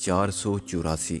484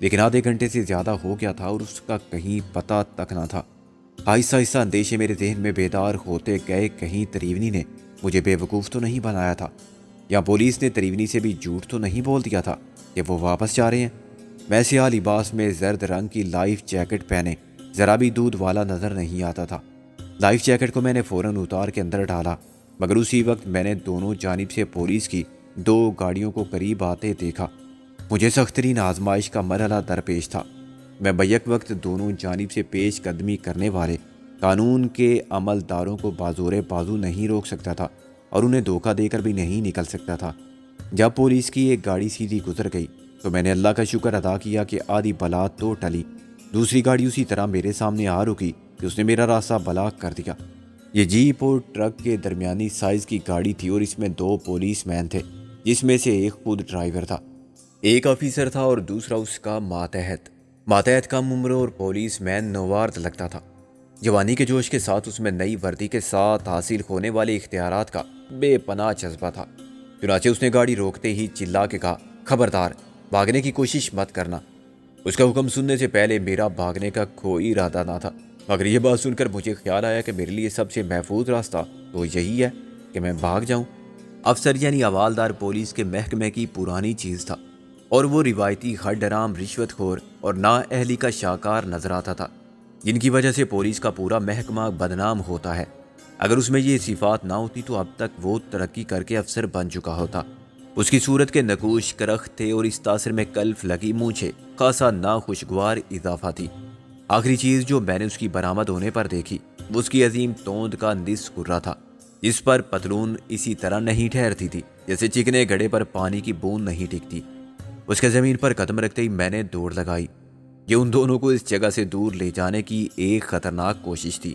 لیکن آدھے گھنٹے سے زیادہ ہو گیا تھا اور اس کا کہیں پتہ تک نہ تھا۔ آہستہ آہستہ اندیشے میرے ذہن میں بیدار ہوتے گئے، کہیں تریونی نے مجھے بے وقوف تو نہیں بنایا تھا، یا پولیس نے تریونی سے بھی جھوٹ تو نہیں بول دیا تھا کہ وہ واپس جا رہے ہیں۔ میں سیاہ لباس میں زرد رنگ کی لائف جیکٹ پہنے ذرا بھی دودھ والا نظر نہیں آتا تھا۔ لائف جیکٹ کو میں نے فوراً اتار کے اندر ڈالا، مگر اسی وقت میں نے دونوں جانب سے پولیس کی 2 گاڑیوں کو قریب آتے دیکھا۔ مجھے سخت ترین آزمائش کا مرحلہ درپیش تھا۔ میں بیک وقت دونوں جانب سے پیش قدمی کرنے والے قانون کے عملداروں کو بازور بازو نہیں روک سکتا تھا اور انہیں دھوکہ دے کر بھی نہیں نکل سکتا تھا۔ جب پولیس کی ایک گاڑی سیدھی گزر گئی تو میں نے اللہ کا شکر ادا کیا کہ آدھی بلا تو ٹلی۔ دوسری گاڑی اسی طرح میرے سامنے آ رکی کہ اس نے میرا راستہ بلاک کر دیا۔ یہ جیپ اور ٹرک کے درمیانی سائز کی گاڑی تھی اور اس میں 2 پولیس مین تھے، جس میں سے ایک خود ڈرائیور تھا۔ ایک آفیسر تھا اور دوسرا اس کا ماتحت کم عمر اور پولیس مین نوارد لگتا تھا۔ جوانی کے جوش کے ساتھ اس میں نئی وردی کے ساتھ حاصل ہونے والے اختیارات کا بے پناہ جذبہ تھا۔ چنانچہ اس نے گاڑی روکتے ہی چلا کے کہا، خبردار، بھاگنے کی کوشش مت کرنا۔ اس کا حکم سننے سے پہلے میرا بھاگنے کا کوئی ارادہ نہ تھا، مگر یہ بات سن کر مجھے خیال آیا کہ میرے لیے سب سے محفوظ راستہ تو یہی ہے کہ میں بھاگ جاؤں۔ افسر یعنی حوالدار پولیس کے محکمے کی پرانی چیز تھا اور وہ روایتی ہر ڈرام، رشوت خور اور نااہلی کا شاہکار نظر آتا تھا، جن کی وجہ سے پولیس کا پورا محکمہ بدنام ہوتا ہے۔ اگر اس میں یہ صفات نہ ہوتی تو اب تک وہ ترقی کر کے افسر بن چکا ہوتا۔ اس کی صورت کے نقوش کرخت تھے اور اس تاثر میں کلف لگی مونچھیں خاصا ناخوشگوار اضافہ تھی۔ آخری چیز جو میں نے اس کی برآمد ہونے پر دیکھی وہ اس کی عظیم توند کا نصف کرہ تھا، جس پر پتلون اسی طرح نہیں ٹھہرتی تھی جیسے چکنے گڑھے پر پانی کی بوند نہیں ٹکتی۔ اس کے زمین پر قدم رکھتے ہی میں نے دوڑ لگائی۔ یہ ان دونوں کو اس جگہ سے دور لے جانے کی ایک خطرناک کوشش تھی۔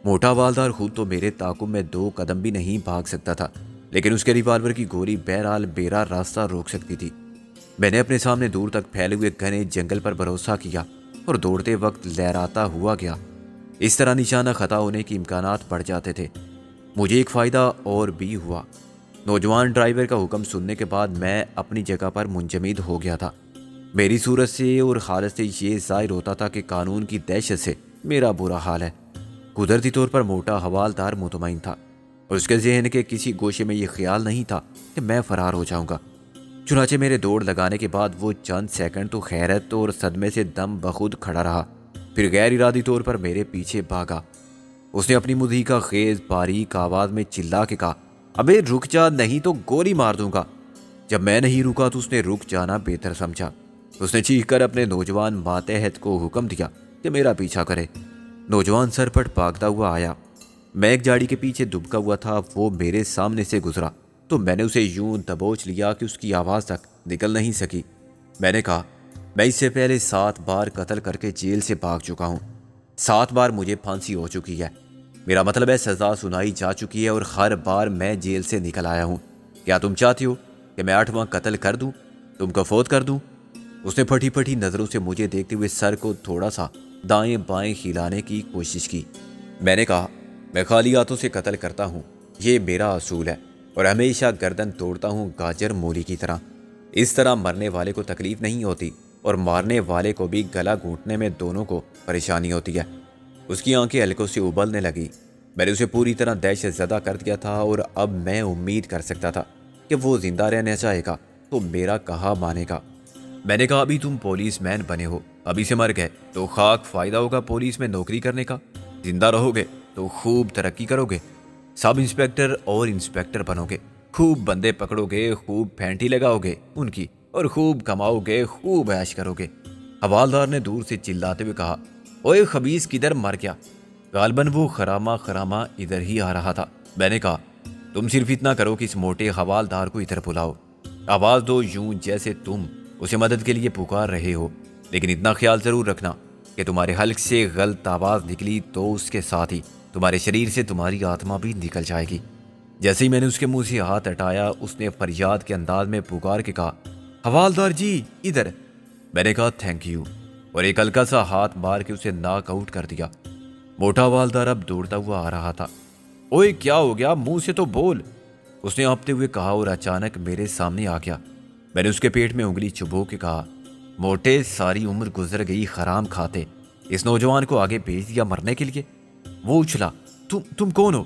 موٹا والدار خود تو میرے تعاقب میں 2 قدم بھی نہیں بھاگ سکتا تھا، لیکن اس کے ریوالور کی گولی بہرحال میرا راستہ روک سکتی تھی۔ میں نے اپنے سامنے دور تک پھیلے ہوئے گھنے جنگل پر بھروسہ کیا اور دوڑتے وقت لہراتا ہوا گیا۔ اس طرح نشانہ خطا ہونے کے امکانات بڑھ جاتے تھے۔ مجھے ایک فائدہ اور بھی ہوا۔ نوجوان ڈرائیور کا حکم سننے کے بعد میں اپنی جگہ پر منجمد ہو گیا تھا۔ میری صورت سے اور حالت سے یہ ظاہر ہوتا تھا کہ قانون کی دہشت سے میرا برا حال ہے۔ قدرتی طور پر موٹا حوالدار مطمئن تھا اور اس کے ذہن کے کسی گوشے میں یہ خیال نہیں تھا کہ میں فرار ہو جاؤں گا۔ چنانچہ میرے دوڑ لگانے کے بعد وہ چند سیکنڈ تو حیرت اور صدمے سے دم بخود کھڑا رہا، پھر غیر ارادی طور پر میرے پیچھے بھاگا۔ اس نے اپنی مدعی کا خیز باریک آواز میں چلا کے کہا، ابے رک جا، نہیں تو گولی مار دوں گا۔ جب میں نہیں رکا تو اس نے رک جانا بہتر سمجھا۔ اس نے چیخ کر اپنے نوجوان ماتحت کو حکم دیا کہ میرا پیچھا کرے۔ نوجوان سرپٹ بھاگتا ہوا آیا۔ میں ایک جاڑی کے پیچھے دبکا ہوا تھا، وہ میرے سامنے سے گزرا تو میں نے اسے یوں دبوچ لیا کہ اس کی آواز تک نکل نہیں سکی۔ میں نے کہا، میں اس سے پہلے 7 بار قتل کر کے جیل سے بھاگ چکا ہوں، 7 بار مجھے پھانسی ہو چکی ہے، میرا مطلب ہے سزا سنائی جا چکی ہے اور ہر بار میں جیل سے نکل آیا ہوں۔ کیا تم چاہتی ہو کہ میں 8واں قتل کر دوں، تم کو فوت کر دوں؟ اس نے پھٹی پھٹی نظروں سے مجھے دیکھتے ہوئے سر کو تھوڑا سا دائیں بائیں ہلانے کی کوشش کی۔ میں نے کہا، میں خالی ہاتھوں سے قتل کرتا ہوں، یہ میرا اصول ہے، اور ہمیشہ گردن توڑتا ہوں گاجر مولی کی طرح۔ اس طرح مرنے والے کو تکلیف نہیں ہوتی اور مارنے والے کو بھی گلا گھونٹنے میں دونوں کو پریشانی ہوتی ہے۔ اس کی آنکھیں ہلکوں سے ابلنے لگی۔ میں نے اسے پوری طرح دہشت زدہ کر دیا تھا اور اب میں امید کر سکتا تھا کہ وہ زندہ رہنا چاہے گا تو میرا کہا مانے گا۔ میں نے کہا، ابھی تم پولیس مین بنے ہو، ابھی سے مر گئے تو خاک فائدہ ہوگا پولیس میں نوکری کرنے کا، زندہ رہو گے تو خوب ترقی کرو گے، سب انسپیکٹر اور انسپیکٹر بنو گے، خوب بندے پکڑو گے، خوب پھینٹی لگاؤ گے ان کی، اور خوب کماؤ گے، خوب عیش کرو گے۔ حوالدار نے دور سے چلاتے ہوئے کہا، اوئے خبیث کدھر مر گیا؟ غالباً وہ خرامہ ادھر ہی آ رہا تھا۔ میں نے کہا، تم صرف اتنا کرو کہ اس موٹے حوالدار کو ادھر بلاؤ، آواز دو یوں جیسے تم اسے مدد کے لیے پکار رہے ہو، لیکن اتنا خیال ضرور رکھنا کہ تمہارے حلق سے غلط آواز نکلی تو اس کے ساتھ ہی تمہارے شریر سے تمہاری آتما بھی نکل جائے گی۔ جیسے ہی میں نے اس کے منہ سے ہاتھ ہٹایا، اس نے فریاد کے انداز میں پکار کے کہا، حوالدار جی ادھر۔ میں نے کہا، تھینک یو، اور ایک ہلکا سا ہاتھ مار کے اسے ناک آؤٹ کر دیا۔ موٹا حوالدار اب دوڑتا ہوا آ رہا تھا۔ اوئے کیا ہو گیا، منہ سے تو بول، اس نے ہانپتے ہوئے کہا اور اچانک میرے سامنے آ گیا۔ میں نے اس کے پیٹ میں انگلی چبو کے کہا، موٹے ساری عمر گزر گئی حرام کھاتے، اس نوجوان کو آگے بھیج دیا مرنے کے لیے۔ وہ اچھلا، تم کون ہو؟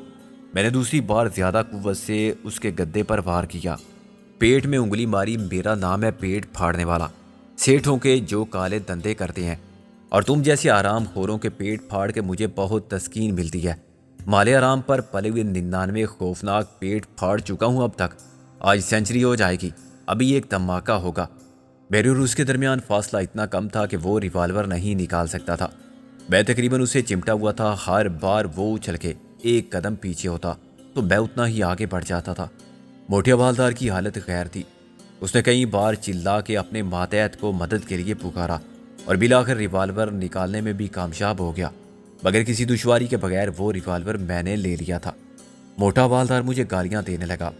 میں نے دوسری بار زیادہ قوت سے اس کے گدے پر وار کیا، پیٹ میں انگلی ماری۔ میرا نام ہے پیٹ پھاڑنے والا، سیٹھوں کے جو کالے دندے کرتے ہیں، اور تم جیسے آرام خوروں کے پیٹ پھاڑ کے مجھے بہت تسکین ملتی ہے۔ مالے آرام پر پلے ہوئے 99 خوفناک پیٹ پھاڑ چکا ہوں اب تک، آج سینچری ہو جائے گی، ابھی ایک دھماکہ ہوگا۔ میرے اور اس کے درمیان فاصلہ اتنا کم تھا کہ وہ ریوالور نہیں نکال سکتا تھا۔ میں تقریباً اسے چمٹا ہوا تھا، ہر بار وہ اچھل کے ایک قدم پیچھے ہوتا تو میں اتنا ہی آگے بڑھ جاتا تھا۔ موٹے حوالدار کی حالت غیر تھی، اس نے کئی بار چلا کے اپنے ماتحت کو مدد کے لیے پکارا اور بالآخر ریوالور نکالنے میں بھی کامیاب ہو گیا، مگر کسی دشواری کے بغیر وہ ریوالور میں نے لے لیا تھا۔ موٹا حوالدار مجھے گالیاں دینے لگا،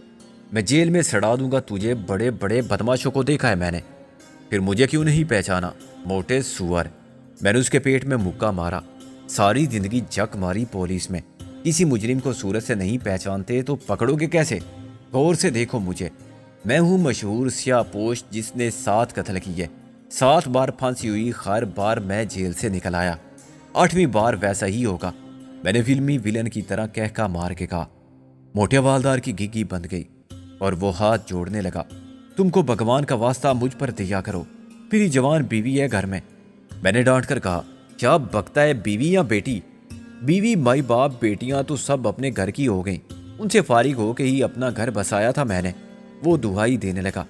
میں جیل میں سڑا دوں گا تجھے، بڑے بڑے بدماشوں کو دیکھا ہے میں نے، پھر مجھے کیوں نہیں پہچانا؟ موٹے سور۔ میں نے اس کے پیٹ میں مکہ مارا، ساری زندگی جک ماری پولیس میں، کسی مجرم کو صورت سے نہیں پہچانتے تو پکڑو گے کیسے؟ غور سے دیکھو مجھے، میں ہوں مشہور سیاہ پوش جس نے 7 قتل کیے، 7 بار پھانسی ہوئی، ہر بار میں جیل سے نکل آیا، 8ویں بار ویسا ہی ہوگا۔ میں نے فلمی ویلن کی طرح کہکا مار کے کہا۔ موٹے حوالدار کی گگی بند گئی اور وہ ہاتھ جوڑنے لگا۔ تم کو بھگوان کا واسطہ مجھ پر دیا کرو، میری جوان بیوی ہے گھر میں۔ میں نے ڈانٹ کر کہا، کیا بکتا ہے، بیوی یا بیٹی؟ بیوی، مائی باپ، بیٹیاں تو سب اپنے گھر کی ہو گئیں، ان سے فارغ ہو کے ہی اپنا گھر بسایا تھا میں نے۔ وہ دہائی دینے لگا،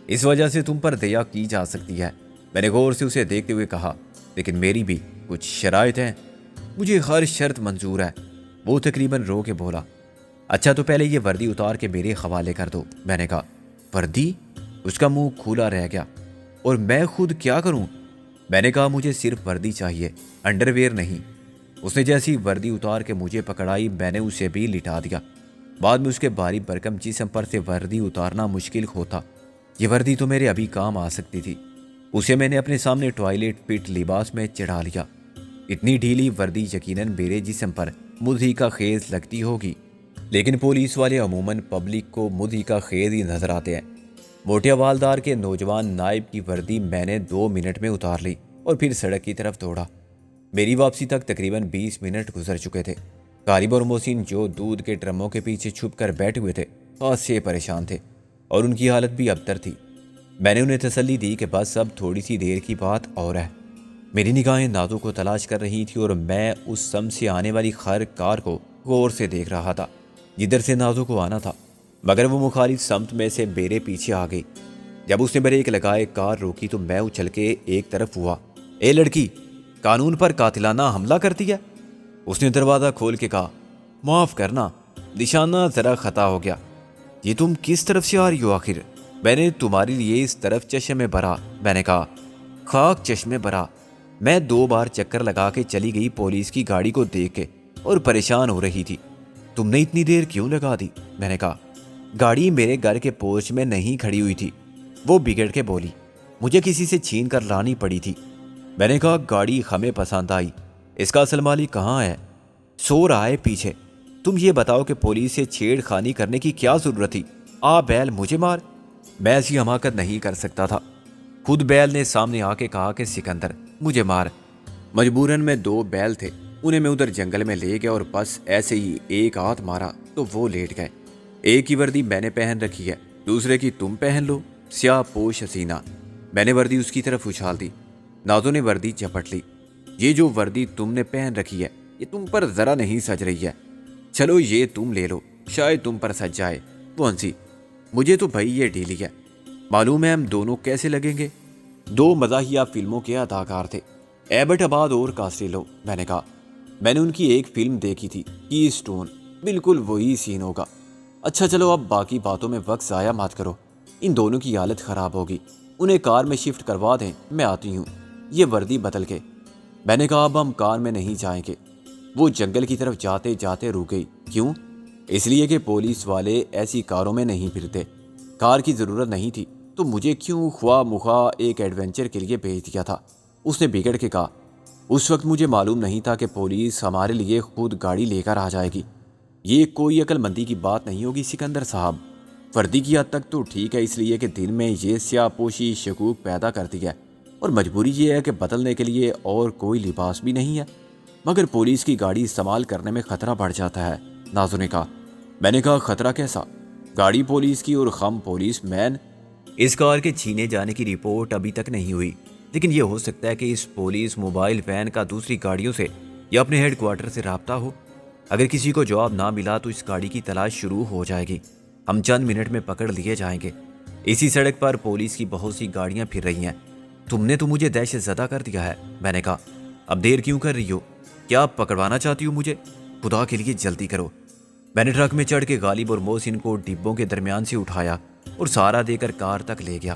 اس وجہ سے تم پر دیا کی جا سکتی ہے۔ میں نے غور سے اسے دیکھتے ہوئے کہا، لیکن میری بھی کچھ شرائط ہیں، مجھے ہر شرط منظور ہے۔ وہ تقریباً رو کے بولا، اچھا تو پہلے یہ وردی اتار کے میرے حوالے کر دو۔ میں نے کہا، وردی؟ اس کا منہ کھلا رہ گیا، اور میں خود کیا کروں؟ میں نے کہا، مجھے صرف وردی چاہیے، انڈر ویئر نہیں۔ اس نے جیسی وردی اتار کے مجھے پکڑائی، میں نے اسے بھی لٹا دیا۔ بعد میں اس کے بھاری بھرکم جسم پر سے وردی اتارنا مشکل ہوتا، یہ وردی تو میرے ابھی کام آ سکتی تھی۔ اسے میں نے اپنے سامنے ٹوائلٹ فٹ لباس میں چڑھا لیا۔ اتنی ڈھیلی وردی یقیناً میرے جسم پر مدعی کا خیز لگتی ہوگی، لیکن پولیس والے عموماً پبلک کو مدعی کا خیز ہی نظر آتے ہیں۔ موٹے حوالدار کے نوجوان نائب کی وردی میں نے 2 منٹ میں اتار لی اور پھر سڑک کی طرف دوڑا۔ میری واپسی تک تقریباً 20 منٹ گزر چکے تھے۔ غالب اور محسن جو دودھ کے ڈرموں کے پیچھے چھپ کر بیٹھے ہوئے تھے، خاص سے پریشان تھے اور ان کی حالت بھی ابتر تھی۔ میں نے انہیں تسلی دی کہ بس اب تھوڑی سی دیر کی بات اور ہے۔ میری نگاہیں نازو کو تلاش کر رہی تھی اور میں اس سمت سے آنے والی ہر کار کو غور سے دیکھ رہا تھا جدھر سے نازو کو آنا تھا، مگر وہ مخالف سمت میں سے میرے پیچھے آ گئی۔ جب اس نے بریک لگائے کار روکی تو میں اچھل کے ایک طرف ہوا۔ اے لڑکی، قانون پر قاتلانہ حملہ کرتی ہے؟ اس نے دروازہ کھول کے کہا، معاف کرنا، نشانہ ذرا خطا ہو گیا۔ یہ تم کس طرف سے آ رہی ہو آخر؟ میں نے تمہارے لیے اس طرف چشمے بھرا۔ میں نے کہا، خاک چشمے بھرا۔ میں 2 بار چکر لگا کے چلی گئی پولیس کی گاڑی کو دیکھ کے اور پریشان ہو رہی تھی۔ تم نے اتنی دیر کیوں لگا دی؟ میں نے کہا، گاڑی میرے گھر کے پورچ میں نہیں کھڑی ہوئی تھی۔ وہ بگڑ کے بولی، مجھے کسی سے چھین کر لانی پڑی تھی۔ میں نے کہا، گاڑی ہمیں پسند آئی، اس کا اصل مالک کہاں ہے؟ سو رہا ہے پیچھے۔ تم یہ بتاؤ کہ پولیس سے چھیڑ خانی کرنے کی کیا ضرورت تھی؟ آ بیل، مجھے مار۔ میں ایسی حماقت نہیں کر سکتا تھا۔ خود بیل نے سامنے آ کے کہا کہ سکندر، مجھے مار۔ مجبوراً میں 2 بیل تھے، انہیں میں ادھر جنگل میں لے گیا اور بس ایسے ہی ایک ہاتھ مارا تو وہ لیٹ گئے۔ ایک کی وردی میں نے پہن رکھی ہے، دوسرے کی تم پہن لو، سیاہ پوش حسینہ۔ میں نے وردی اس کی طرف اچھال دی۔ نازو نے وردی چپٹ لی۔ یہ جو وردی تم نے پہن رکھی ہے یہ تم پر ذرا نہیں سج رہی ہے، چلو یہ تم لے لو، شاید تم پر سج جائے۔ وہ ہنسی، مجھے تو بھائی یہ ڈھیلی ہے، معلوم ہے ہم دونوں کیسے لگیں گے؟ 2 مزاحیہ فلموں کے اداکار تھے، ایبٹ آباد اور کاسٹیلو۔ میں نے کہا، میں نے ان کی ایک فلم دیکھی تھی، کی سٹون، بالکل وہی سین ہوگا۔ اچھا چلو اب باقی باتوں میں وقت ضائع مت کرو، ان دونوں کی حالت خراب ہوگی، انہیں کار میں شفٹ کروا دیں، میں آتی ہوں۔ یہ وردی بدل کے۔ میں نے کہا، اب ہم کار میں نہیں جائیں گے۔ وہ جنگل کی طرف جاتے جاتے رک گئی۔ کیوں؟ اس لیے کہ پولیس والے ایسی کاروں میں نہیں پھرتے، کار کی ضرورت نہیں تھی تو مجھے کیوں خواہ مخواہ ایک ایڈونچر کے لیے بھیج دیا تھا؟ اس نے بگڑ کے کہا، اس وقت مجھے معلوم نہیں تھا کہ پولیس ہمارے لیے خود گاڑی لے کر آ جائے گی۔ یہ کوئی عقل مندی کی بات نہیں ہوگی سکندر صاحب۔ وردی کی حد تک تو ٹھیک ہے، اس لیے کہ دل میں یہ سیاہ پوشی شکوک پیدا کرتی ہے، اور مجبوری یہ ہے کہ بدلنے کے لیے اور کوئی لباس بھی نہیں ہے، مگر پولیس کی گاڑی استعمال کرنے میں خطرہ بڑھ جاتا ہے۔ نازو نے کہا۔ میں نے کہا خطرہ کیسا؟ گاڑی پولیس کی اور ہم پولیس مین۔ اس کار کے چھینے جانے کی رپورٹ ابھی تک نہیں ہوئی، لیکن یہ ہو سکتا ہے کہ اس پولیس موبائل وین کا دوسری گاڑیوں سے یا اپنے ہیڈ کوارٹر سے رابطہ ہو۔ اگر کسی کو جواب نہ ملا تو اس گاڑی کی تلاش شروع ہو جائے گی، ہم چند منٹ میں پکڑ لیے جائیں گے۔ اسی سڑک پر پولیس کی بہت سی گاڑیاں پھر رہی ہیں۔ تم نے تو مجھے دہشت زدہ کر دیا ہے۔ میں نے کہا اب دیر کیوں کر رہی ہو؟ کیا پکڑوانا چاہتی ہو مجھے؟ خدا کے لیے جلدی کرو۔ میں نے ٹرک میں چڑھ کے غالب اور محسن کو ڈبوں کے درمیان سے اٹھایا اور سہارا دے کر کار تک لے گیا۔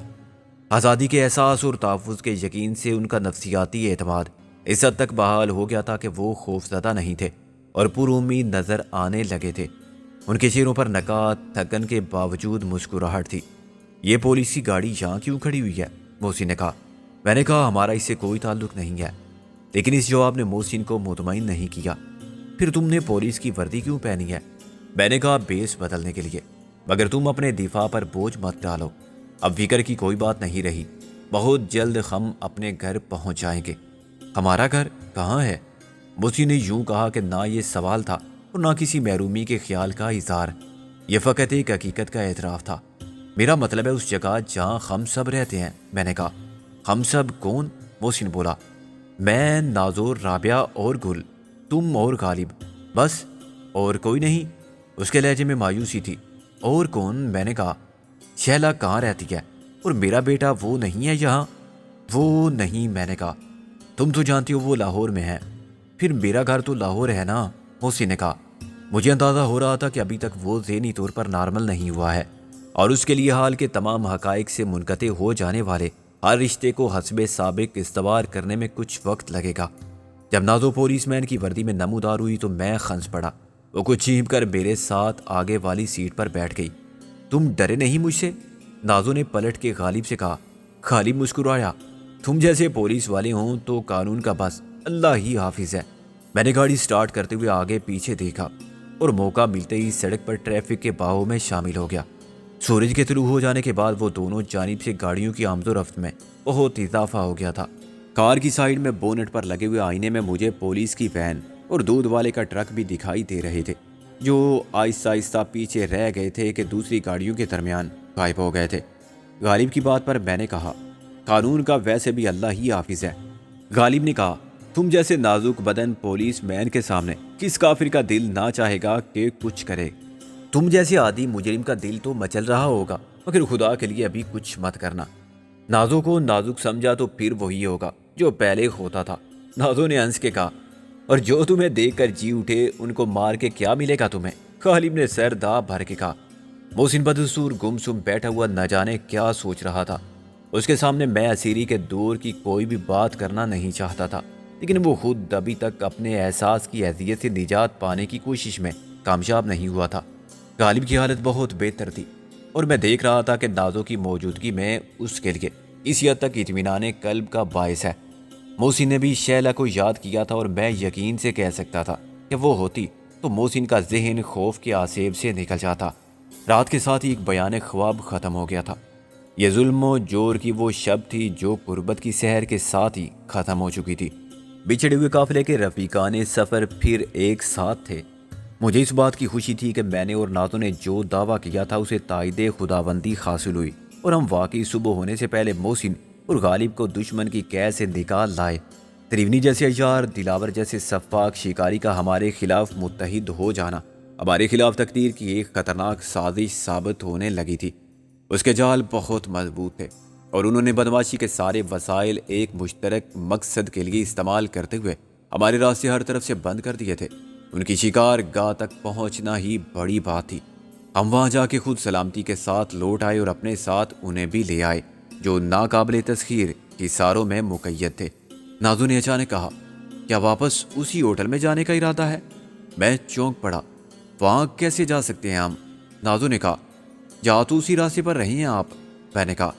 آزادی کے احساس اور تحفظ کے یقین سے ان کا نفسیاتی اعتماد اس حد تک بحال ہو گیا تھا کہ وہ خوف زدہ نہیں تھے اور پر امید نظر آنے لگے تھے۔ ان کے چہروں پر نکات تھکن کے باوجود مسکراہٹ تھی۔ یہ پولیس کی گاڑی یہاں کیوں کھڑی ہوئی ہے؟ محسن نے کہا۔ میں نے کہا ہمارا اس سے کوئی تعلق نہیں ہے، لیکن اس جواب نے محسن کو مطمئن نہیں کیا۔ پھر تم نے پولیس کی وردی کیوں پہنی ہے؟ میں نے کہا بیس بدلنے کے لیے، مگر تم اپنے دفاع پر بوجھ مت ڈالو۔ اب فکر کی کوئی بات نہیں رہی، بہت جلد ہم اپنے گھر پہنچ جائیں گے۔ ہمارا گھر کہاں ہے؟ محسن نے یوں کہا کہ نہ یہ سوال تھا اور نہ کسی محرومی کے خیال کا اظہار، یہ فقط ایک حقیقت کا اعتراف تھا۔ میرا مطلب ہے اس جگہ جہاں ہم سب رہتے ہیں۔ میں نے کہا ہم سب کون؟ محسن بولا میں، نازور، رابعہ اور گل، تم اور غالب، بس اور کوئی نہیں؟ اس کے لہجے میں مایوسی تھی۔ اور کون؟ میں نے کہا شہلا کہاں رہتی ہے؟ اور میرا بیٹا وہ نہیں ہے یہاں؟ وہ نہیں، میں نے کہا تم تو جانتی ہو وہ لاہور میں ہے۔ پھر میرا گھر تو لاہور ہے نا، محسن نے کہا۔ مجھے اندازہ ہو رہا تھا کہ ابھی تک وہ ذہنی طور پر نارمل نہیں ہوا ہے اور اس کے لیے حال کے تمام حقائق سے منقطع ہو جانے والے ہر رشتے کو حسب سابق استوار کرنے میں کچھ وقت لگے گا۔ جب نازو پولیس مین کی وردی میں نمودار ہوئی تو میں خنس پڑا۔ وہ کچھ چینپ کر میرے ساتھ آگے والی سیٹ پر بیٹھ گئی۔ تم ڈرے نہیں مجھ سے؟ نازو نے پلٹ کے غالب سے کہا۔ غالب مسکرایا۔ تم جیسے پولیس والے ہوں تو قانون کا بس اللہ ہی حافظ ہے۔ میں نے گاڑی سٹارٹ کرتے ہوئے آگے پیچھے دیکھا اور موقع ملتے ہی سڑک پر ٹریفک کے بہاؤ میں شامل ہو گیا۔ سورج کے طلوع ہو جانے کے بعد وہ دونوں جانب سے گاڑیوں کی آمد و رفت میں بہت اضافہ ہو گیا تھا۔ کار کی سائیڈ میں بونٹ پر لگے ہوئے آئینے میں مجھے پولیس کی وین اور دودھ والے کا ٹرک بھی دکھائی دے رہے تھے، جو آہستہ آہستہ پیچھے رہ گئے تھے کہ دوسری گاڑیوں کے درمیان غائب ہو گئے تھے۔ غالب کی بات پر میں نے کہا قانون کا ویسے بھی اللہ ہی حافظ ہے۔ غالب نے کہا تم جیسے نازک بدن پولیس مین کے سامنے کس کافر کا دل نہ چاہے گا کہ کچھ کرے؟ تم جیسے عادی مجرم کا دل تو مچل رہا ہوگا، مگر خدا کے لیے ابھی کچھ مت کرنا۔ نازو کو نازک سمجھا تو پھر وہی ہوگا جو پہلے ہوتا تھا۔ نازو نے ہنس کے کہا اور جو تمہیں دیکھ کر جی اٹھے ان کو مار کے کیا ملے گا تمہیں؟ غالب نے سر دا بھر کے کہا۔ محسن بدستور گمسم بیٹھا ہوا نہ جانے کیا سوچ رہا تھا۔ اس کے سامنے میں اسیری کے دور کی کوئی بھی بات کرنا نہیں چاہتا تھا، لیکن وہ خود ابھی تک اپنے احساس کی اذیت سے نجات پانے کی کوشش میں کامیاب نہیں ہوا تھا۔ غالب کی حالت بہت بہتر تھی اور میں دیکھ رہا تھا کہ نازو کی موجودگی میں اس کے لیے اسی حد تک اطمینان قلب کا باعث ہے۔ محسن نے بھی شیلا کو یاد کیا تھا اور میں یقین سے کہہ سکتا تھا کہ وہ ہوتی تو محسن کا ذہن خوف کے آسیب سے نکل جاتا۔ رات کے ساتھ ہی ایک بیان خواب ختم ہو گیا تھا۔ یہ ظلم و جور کی وہ شب تھی جو قربت کی سحر کے ساتھ ہی ختم ہو چکی تھی۔ بچھڑے ہوئے قافلے کے رفیقان سفر پھر ایک ساتھ تھے۔ مجھے اس بات کی خوشی تھی کہ میں نے اور نازو نے جو دعویٰ کیا تھا اسے تائید خداوندی حاصل ہوئی اور ہم واقعی صبح ہونے سے پہلے محسن اور غالب کو دشمن کی قید سے نکال لائے۔ تریونی جیسے ایار، دلاور جیسے سفاک شکاری کا ہمارے خلاف متحد ہو جانا ہمارے خلاف تقدیر کی ایک خطرناک سازش ثابت ہونے لگی تھی۔ اس کے جال بہت مضبوط تھے اور انہوں نے بدماشی کے سارے وسائل ایک مشترک مقصد کے لیے استعمال کرتے ہوئے ہمارے راستے ہر طرف سے بند کر دیے تھے۔ ان کی شکار گاہ تک پہنچنا ہی بڑی بات تھی۔ ہم وہاں جا کے خود سلامتی کے ساتھ لوٹ آئے اور اپنے ساتھ انہیں بھی لے آئے جو ناقابل تسخیر حصاروں میں مقید تھے۔ نازو نے اچانک کہا کیا واپس اسی ہوٹل میں جانے کا ارادہ ہے؟ میں چونک پڑا۔ وہاں کیسے جا سکتے ہیں ہم؟ نازو نے کہا جا تو اسی راستے پر رہے ہیں آپ۔ میں نے کہا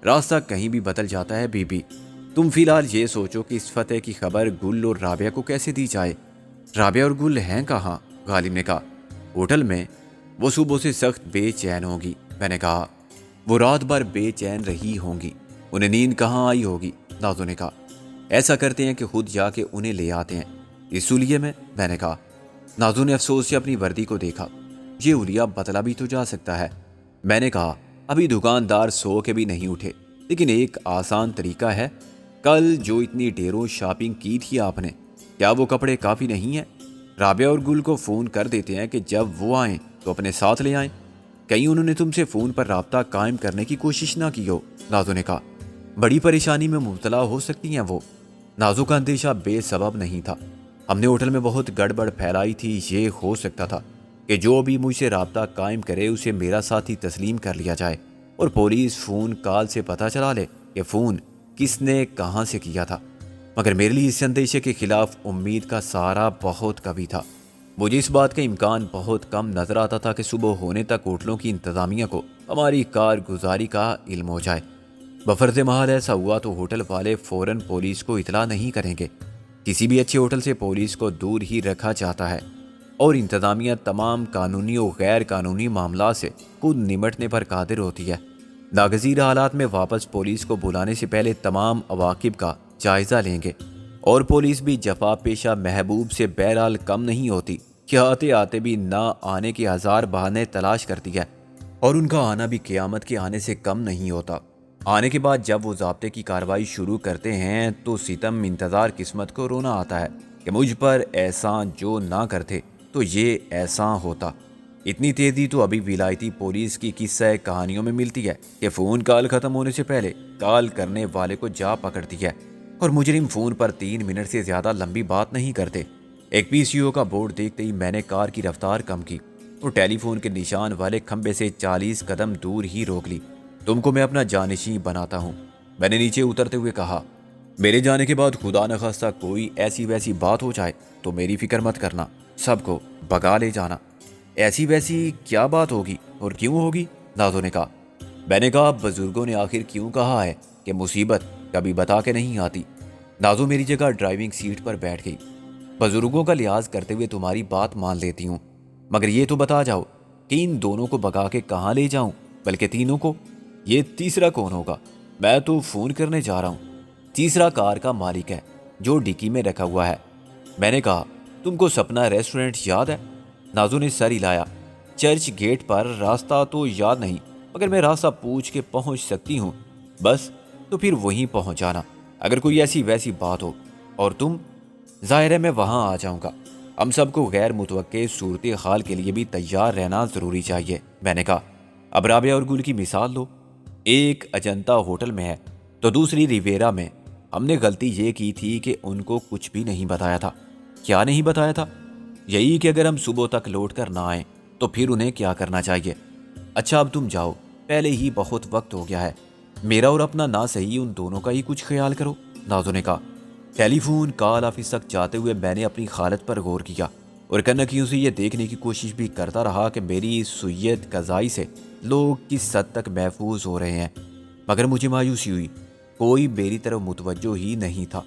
راستہ کہیں بھی بدل جاتا ہے بی بی، تم فی الحال یہ سوچو کہ اس فتح کی خبر گل اور رابعہ کو کیسے دی جائے۔ رابعہ اور گل ہیں کہاں؟ غالب نے کہا ہوٹل میں، وہ صبح سے سخت بے چین ہوگی۔ میں نے کہا وہ رات بھر بے چین رہی ہوں گی، انہیں نیند کہاں آئی ہوگی۔ نازو نے کہا۔ ایسا کرتے ہیں کہ خود جا کے انہیں لے آتے ہیں۔ اس حلیے میں نے کہا۔ نازو نے افسوس سے اپنی وردی کو دیکھا۔ یہ حلیہ بدلا بھی تو جا سکتا ہے۔ میں نے کہا ابھی دکاندار سو کے بھی نہیں اٹھے، لیکن ایک آسان طریقہ ہے۔ کل جو اتنی ڈھیروں شاپنگ کی تھی آپ نے، کیا وہ کپڑے کافی نہیں ہیں؟ رابعہ اور گل کو فون کر دیتے ہیں کہ جب وہ آئیں تو اپنے ساتھ لے آئیں۔ کہیں انہوں نے تم سے فون پر رابطہ قائم کرنے کی کوشش نہ کی ہو؟ نازو نے کہا۔ بڑی پریشانی میں مبتلا ہو سکتی ہیں وہ۔ نازو کا اندیشہ بے سبب نہیں تھا۔ ہم نے ہوٹل میں بہت گڑبڑ پھیلائی تھی، یہ ہو سکتا تھا کہ جو بھی مجھ سے رابطہ قائم کرے اسے میرا ساتھی تسلیم کر لیا جائے اور پولیس فون کال سے پتہ چلا لے کہ فون کس نے کہاں سے کیا تھا۔ مگر میرے لیے اس اندیشے کے خلاف امید کا سہارا بہت کبھی تھا۔ مجھے اس بات کا امکان بہت کم نظر آتا تھا کہ صبح ہونے تک ہوٹلوں کی انتظامیہ کو ہماری کارگزاری کا علم ہو جائے۔ بفرض محال ایسا ہوا تو ہوٹل والے فوراً پولیس کو اطلاع نہیں کریں گے۔ کسی بھی اچھے ہوٹل سے پولیس کو دور ہی رکھا جاتا ہے اور انتظامیہ تمام قانونی و غیر قانونی معاملات سے خود نمٹنے پر قادر ہوتی ہے۔ ناگزیر حالات میں واپس پولیس کو بلانے سے پہلے تمام عواقب کا جائزہ لیں گے، اور پولیس بھی جفا پیشہ محبوب سے بہرحال کم نہیں ہوتی کہ آتے آتے بھی نہ آنے کے ہزار بہانے تلاش کرتی ہے، اور ان کا آنا بھی قیامت کے آنے سے کم نہیں ہوتا۔ آنے کے بعد جب وہ ضابطے کی کارروائی شروع کرتے ہیں تو ستم انتظار قسمت کو رونا آتا ہے کہ مجھ پر احسان جو نہ کرتے تو یہ احسان ہوتا۔ اتنی تیزی تو ابھی ولایتی پولیس کی قصہ کہانیوں میں ملتی ہے کہ فون کال ختم ہونے سے پہلے کال کرنے والے کو جا پکڑتی ہے، اور مجرم فون پر 3 منٹ سے زیادہ لمبی بات نہیں کرتے۔ ایک PCO کا بورڈ دیکھتے ہی میں نے کار کی رفتار کم کی اور ٹیلی فون کے نشان والے کھمبے سے 40 قدم دور ہی روک لی۔ تم کو میں اپنا جانشین بناتا ہوں، میں نے نیچے اترتے ہوئے کہا۔ میرے جانے کے بعد خدا نخواستہ کوئی ایسی ویسی بات ہو جائے تو میری فکر مت کرنا، سب کو بگا لے جانا۔ ایسی ویسی کیا بات ہوگی اور کیوں ہوگی؟ نازو نے کہا۔ میں نے کہا بزرگوں نے آخر کیوں کہا ہے کہ مصیبت کبھی بتا کے نہیں آتی۔ نازو میری جگہ ڈرائیونگ سیٹ پر بیٹھ گئی۔ بزرگوں کا لحاظ کرتے ہوئے تمہاری بات مان لیتی ہوں، مگر یہ تو بتا جاؤ کہ ان دونوں کو بگا کے کہاں لے جاؤں، بلکہ تینوں کو؟ یہ تیسرا کون ہوگا؟ میں تو فون کرنے جا رہا ہوں۔ تیسرا کار کا مالک ہے جو ڈکی میں رکھا ہوا ہے۔ میں نے کہا تم کو سپنا ریسٹورنٹ یاد ہے؟ نازو نے سر ہلایا۔ چرچ گیٹ پر راستہ تو یاد نہیں، مگر میں راستہ پوچھ کے پہنچ سکتی ہوں۔ بس تو پھر وہیں پہنچ جانا اگر کوئی ایسی ویسی بات ہو، اور تم؟ ظاہر ہے میں وہاں آ جاؤں گا۔ ہم سب کو غیر متوقع صورتحال کے لیے بھی تیار رہنا ضروری چاہیے، میں نے کہا۔ اب رابعہ اور گل کی مثال لو۔ ایک اجنتا ہوٹل میں ہے تو دوسری ریویرا میں۔ ہم نے غلطی یہ کی تھی کہ ان کو کچھ بھی نہیں بتایا تھا۔ کیا نہیں بتایا تھا؟ یہی کہ اگر ہم صبح تک لوٹ کر نہ آئیں تو پھر انہیں کیا کرنا چاہیے۔ اچھا اب تم جاؤ، پہلے ہی بہت وقت ہو گیا ہے۔ میرا اور اپنا نہ صحیح ان دونوں کا ہی کچھ خیال کرو، نازو نے کہا۔ ٹیلی فون کال آفس تک جاتے ہوئے میں نے اپنی حالت پر غور کیا اور کنکیوں سے یہ دیکھنے کی کوشش بھی کرتا رہا کہ میری سویت قضائی سے لوگ کس حد تک محفوظ ہو رہے ہیں، مگر مجھے مایوسی ہوئی۔ کوئی میری طرف متوجہ ہی نہیں تھا۔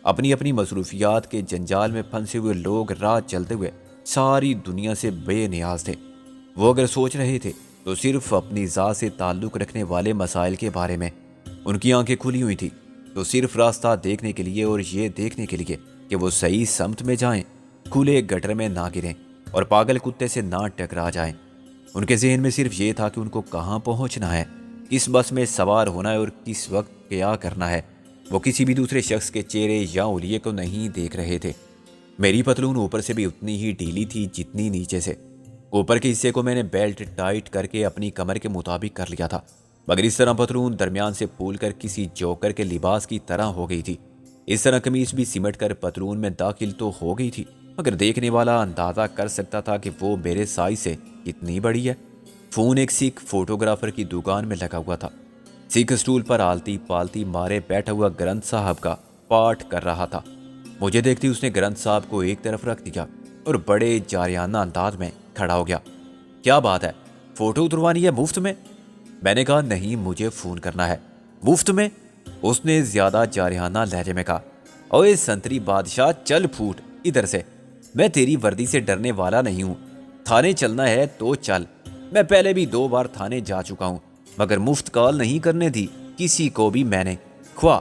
اپنی اپنی مصروفیات کے جنجال میں پھنسے ہوئے لوگ راہ چلتے ہوئے ساری دنیا سے بے نیاز تھے۔ وہ اگر سوچ رہے تھے تو صرف اپنی ذات سے تعلق رکھنے والے مسائل کے بارے میں۔ ان کی آنکھیں کھلی ہوئی تھی تو صرف راستہ دیکھنے کے لیے اور یہ دیکھنے کے لیے کہ وہ صحیح سمت میں جائیں، کھلے گٹر میں نہ گریں اور پاگل کتے سے نہ ٹکرا جائیں۔ ان کے ذہن میں صرف یہ تھا کہ ان کو کہاں پہنچنا ہے، کس بس میں سوار ہونا ہے اور کس وقت کیا کرنا ہے۔ وہ کسی بھی دوسرے شخص کے چہرے یا اولیے کو نہیں دیکھ رہے تھے۔ میری پتلون اوپر سے بھی اتنی ہی ڈھیلی تھی جتنی نیچے سے۔ اوپر کے حصے کو میں نے بیلٹ ٹائٹ کر کے اپنی کمر کے مطابق کر لیا تھا، مگر اس طرح پتلون درمیان سے پھول کر کسی جوکر کے لباس کی طرح ہو گئی تھی۔ اس طرح قمیص بھی سمٹ کر پتلون میں داخل تو ہو گئی تھی، مگر دیکھنے والا اندازہ کر سکتا تھا کہ وہ میرے سائز سے کتنی بڑی ہے۔ فون ایک سکھ فوٹوگرافر کی دکان میں لگا ہوا تھا۔ سکھ اسٹول پر آلتی پالتی مارے بیٹھا ہوا گرنتھ صاحب کا پاٹ کر رہا تھا۔ مجھے دیکھتی اس نے گرنتھ صاحب کو ایک طرف رکھ دیا اور بڑے جارحانہ انداز میں کھڑا ہو گیا۔ کیا بات ہے، فوٹو اتروانی ہے مفت میں؟ میں نے کہا نہیں، مجھے فون کرنا ہے۔ مفت میں؟ اس نے زیادہ جارحانہ لہجے میں کہا۔ اوے سنتری بادشاہ، چل پھوٹ ادھر سے، میں تیری وردی سے ڈرنے والا نہیں ہوں۔ تھانے چلنا ہے تو چل، میں پہلے بھی 2 بار تھانے جا چکا ہوں، مگر مفت کال نہیں کرنے دی کسی کو بھی میں نے، خواہ